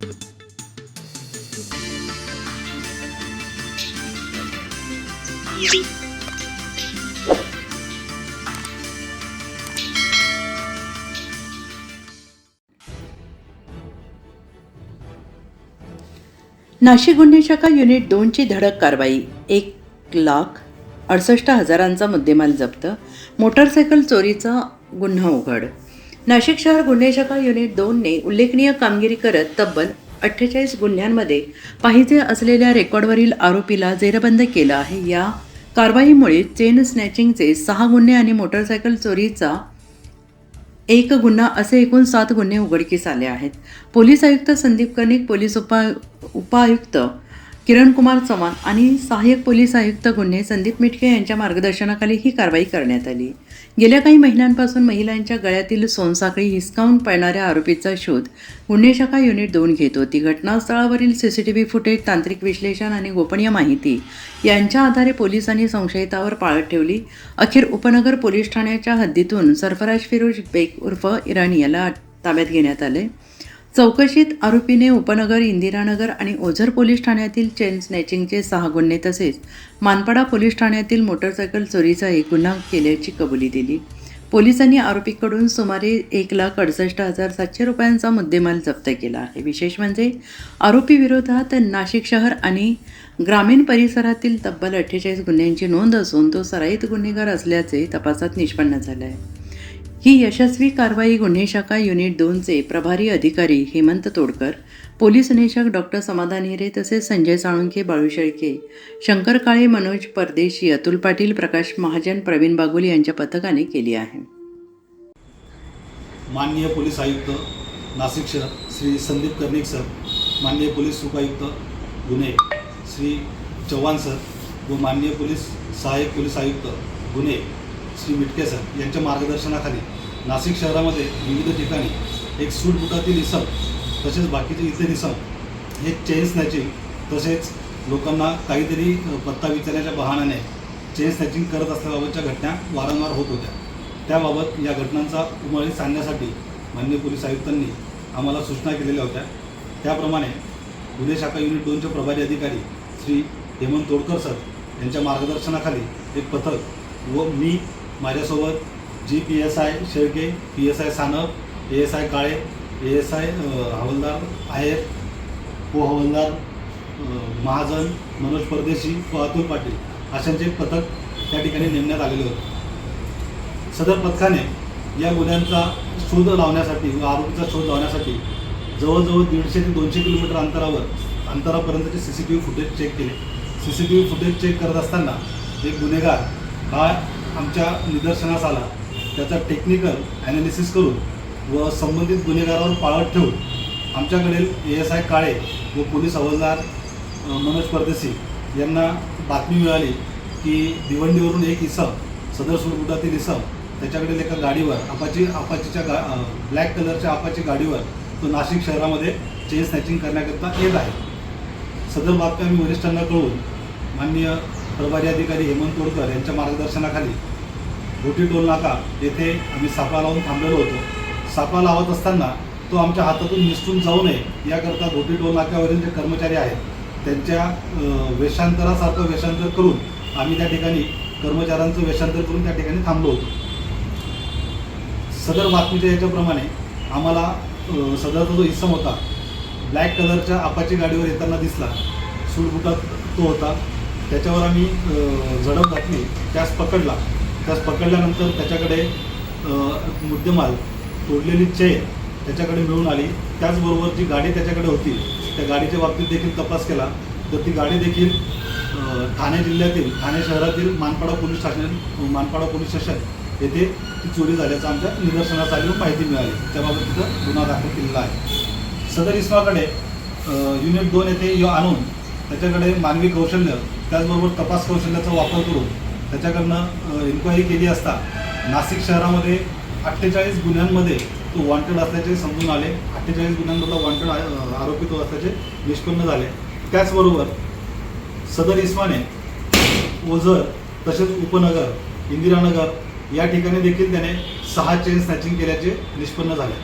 नाशिक गुन्हे शाखा युनिट 2ची धडक कारवाई. 1,68,000चा मुद्देमाल जप्त. मोटारसायकल चोरीचा गुन्हा उघड. नाशिक शहर गुन्हे शाखा युनिट 2ने उल्लेखनीय कामगिरी करत तब्बल 48 गुन्ह्यांमध्ये पाहिजे असलेल्या रेकॉर्डवरील आरोपीला जेरबंद केलं आहे. या कारवाईमुळे चेन स्नॅचिंगचे 6 गुन्हे आणि मोटारसायकल चोरीचा 1 गुन्हा असे एकूण 7 गुन्हे उघडकीस आले आहेत. पोलीस आयुक्त संदीप कर्णिक, पोलीस उपायुक्त किरण कुमार चव्हाण आणि सहाय्यक पोलीस आयुक्त गुन्हे संदीप मिटके यांच्या मार्गदर्शनाखाली ही कारवाई करण्यात आली. गेल्या काही महिन्यांपासून महिलांच्या गळ्यातील सोनसाखळी हिसकावून पळणाऱ्या आरोपीचा शोध गुन्हे शाखा युनिट 2 घेत होती. घटनास्थळावरील CCTV फुटेज, तांत्रिक विश्लेषण आणि गोपनीय माहिती यांच्या आधारे पोलिसांनी संशयितावर पाळत ठेवली. अखेर उपनगर पोलीस ठाण्याच्या हद्दीतून सरफराज फिरोज बेग उर्फ इराणी याला ताब्यात घेण्यात आले. चौकशीत आरोपीने उपनगर, इंदिरानगर आणि ओझर पोलीस ठाण्यातील चेन स्नॅचिंगचे 6 गुन्हे तसेच मानपाडा पोलीस ठाण्यातील मोटारसायकल चोरीचा 1 गुन्हा केल्याची कबुली दिली. पोलिसांनी आरोपीकडून सुमारे 1,68,700 रुपयांचा मुद्देमाल जप्त केला आहे. विशेष म्हणजे आरोपीविरोधात नाशिक शहर आणि ग्रामीण परिसरातील तब्बल 48 गुन्ह्यांची नोंद असून तो सराईत गुन्हेगार असल्याचे तपासात निष्पन्न झाले आहे. ही यशस्वी कारवाई गुन्हे शाखा युनिट 2चे प्रभारी अधिकारी हेमंत तोडकर, पोलीस निरीक्षक डॉक्टर समाधान हिरे तसेच संजय साळुंखे, बाळू शेळके, शंकर काळे, मनोज परदेशी, अतुल पाटील, प्रकाश महाजन, प्रवीण बागुल यांच्या पथकाने केली आहे. माननीय पोलीस आयुक्त नाशिक शहर श्री संदीप कर्णिक सर, माननीय पोलीस उपायुक्त गुन्हे श्री चव्हाण सर व माननीय सहाय्यक पोलीस आयुक्त गुन्हे श्री मिटके सर यांच्या मार्गदर्शनाखाली नाशिक शहरामध्ये विविध ठिकाणी एक सूटबुटातील इसम तसेच बाकीचे इतर इसम हे चेन स्नॅचिंग तसेच लोकांना काहीतरी पत्ता विचारण्याच्या बहाण्याने चेन स्नॅचिंग करत असल्याबाबतच्या घटना वारंवार होत होत्या. त्याबाबत या घटनांचा उमळीत आणण्यासाठी माननीय पोलीस आयुक्तांनी आम्हाला सूचना केलेल्या होत्या. त्याप्रमाणे गुन्हे शाखा युनिट 2चे प्रभारी अधिकारी श्री हेमंत तोडकर सर यांच्या मार्गदर्शनाखाली एक पथक व मी माझ्यासोबत PSI Shelke, PSI Sanap, ASI काळे, ASI हवालदार आहेर, हवालदार महाजन, मनोज परदेशी व अतुल पाटील अशांचे एक पथक त्या ठिकाणी नेमण्यात आलेले होते. सदर पथकाने या गुन्ह्यांचा शोध लावण्यासाठी व आरोपीचा शोध लावण्यासाठी जवळजवळ 150 ते 200 किलोमीटर अंतरापर्यंतचे CCTV फुटेज चेक केले. CCTV फुटेज चेक करत असताना एक गुन्हेगार हा आमच्या निदर्शनास आला. त्याचा टेक्निकल ॲनालिसिस करून व संबंधित गुन्हेगारावर पाळत ठेवून आमच्याकडील ASI काळे व पोलीस हवालदार मनोज परदेशी यांना बातमी मिळाली की भिवंडीवरून एक इसम, सदर सूटबुटातील इसम त्याच्याकडील एका गाडीवर अपाचीच्या ब्लॅक कलरच्या अपाची गाडीवर तो नाशिक शहरामध्ये चेन स्नॅचिंग करण्याकरता येत आहे. सदर बातमी आम्ही वरिष्ठांना कळवून माननीय प्रभारी अधिकारी हेमंत तोडकर यांच्या मार्गदर्शनाखाली घोटी टोल नाका येथे आम्ही सापळा लावून थांबलेलो होतो. सापळा लावत असताना तो आमच्या हातातून निसटून जाऊ नये याकरता घोटी टोल नाक्यावरील जे कर्मचारी आहेत त्यांच्या वेषांतरासारखं वेषांतर करून आम्ही त्या ठिकाणी कर्मचाऱ्यांचं वेषांतर करून त्या ठिकाणी थांबलो होतो. सदर बातमीच्या याच्याप्रमाणे आम्हाला सदरचा जो इसम होता ब्लॅक कलरच्या अपाची गाडीवर येताना दिसला. सूटबुटात तो होता. त्याच्यावर आम्ही झडप घातली. त्यास पकडल्यानंतर त्याच्याकडे मुद्देमाल, तोडलेली चेन त्याच्याकडे मिळून आली. त्याचबरोबर जी गाडी त्याच्याकडे होती त्या गाडीच्या बाबतीत देखील तपास केला तर ती गाडी देखील ठाणे जिल्ह्यातील, ठाणे शहरातील मानपाडा पोलीस स्टेशन येथे ती चोरी झाल्याचं आमच्या निदर्शनास आली व माहिती मिळाली. त्याबाबत तिथं गुन्हा दाखल केलेला आहे. सदर इसमाकडे युनिट 2 येथे आणून त्याच्याकडे मानवी कौशल्य त्याचबरोबर तपास कौशल्याचा वापर करून त्याच्याकडनं इन्क्वायरी केली असता नाशिक शहरामध्ये 48 गुन्ह्यांमध्ये तो वॉन्टेड असल्याचे समजून आले. 48 गुन्ह्यांमधला वॉन्टेड आरोपी तो असल्याचे निष्पन्न झाले. त्याचबरोबर सदर इस्माने ओझर तसेच उपनगर, इंदिरानगर या ठिकाणी देखील त्याने 6 चेन स्नॅचिंग केल्याचे निष्पन्न झाले.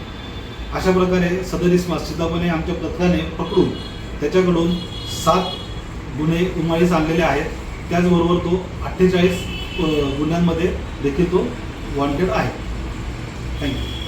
अशा प्रकारे सदर इसमास सिद्धापणे आमच्या पथकाने पकडून त्याच्याकडून 7 गुन्हे उमाळीस आणलेले आहेत. त्याचबरोबर तो 48 गुन्ह्यांमध्ये देखील तो वॉन्टेड आहे. थँक्यू.